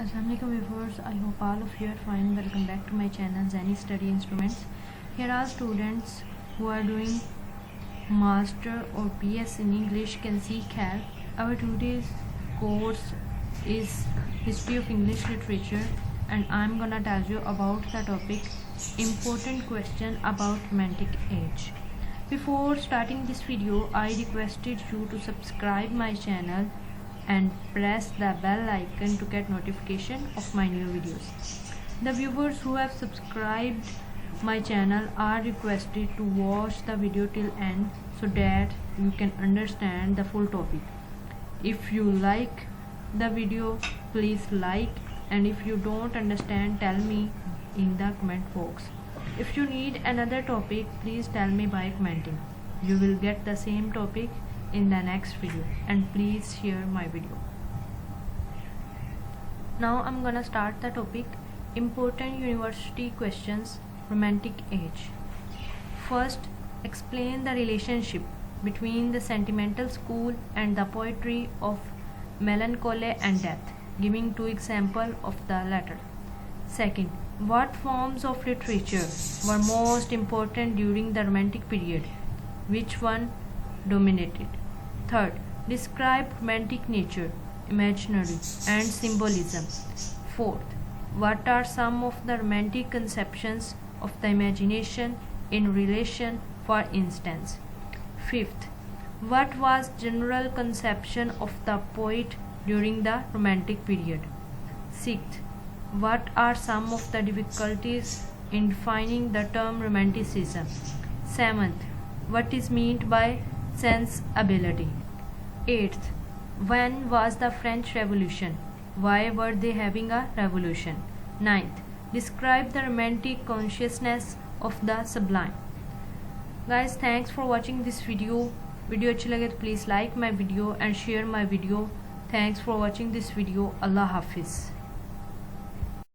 Assalamualaikum viewers, I hope all of you are fine. Welcome back to my channel Zani Study Instruments. Here are students who are doing master or PS in English can seek help. Our today's course is History of English Literature, and I'm gonna tell you about the topic important question about romantic age. Before starting this video, I requested you to subscribe my channel and press the bell icon to get notification of my new videos. The viewers who have subscribed my channel are requested to watch the video till end so that you can understand the full topic. If you like the video, please like, and if you don't understand, tell me in the comment box. If you need another topic, please tell me by commenting. You will get the same topic in the next video, and please share my video. Now I'm gonna start the topic important university questions romantic age. First, explain the relationship between the sentimental school and the poetry of melancholy and death, giving two examples of the latter. Second, what forms of literature were most important during the romantic period? Which one dominated? Third, describe romantic nature, imaginary, and symbolism. Fourth, what are some of the romantic conceptions of the imagination in relation, for instance? Fifth, what was general conception of the poet during the romantic period? Sixth, what are some of the difficulties in defining the term romanticism? Seventh, what is meant by sensibility? Eighth, when was the French Revolution? Why were they having a revolution? Ninth, describe the romantic consciousness of the sublime. Guys, thanks for watching this video. Video अच्छी लगे तो please like my video and share my video. Thanks for watching this video. Allah Hafiz.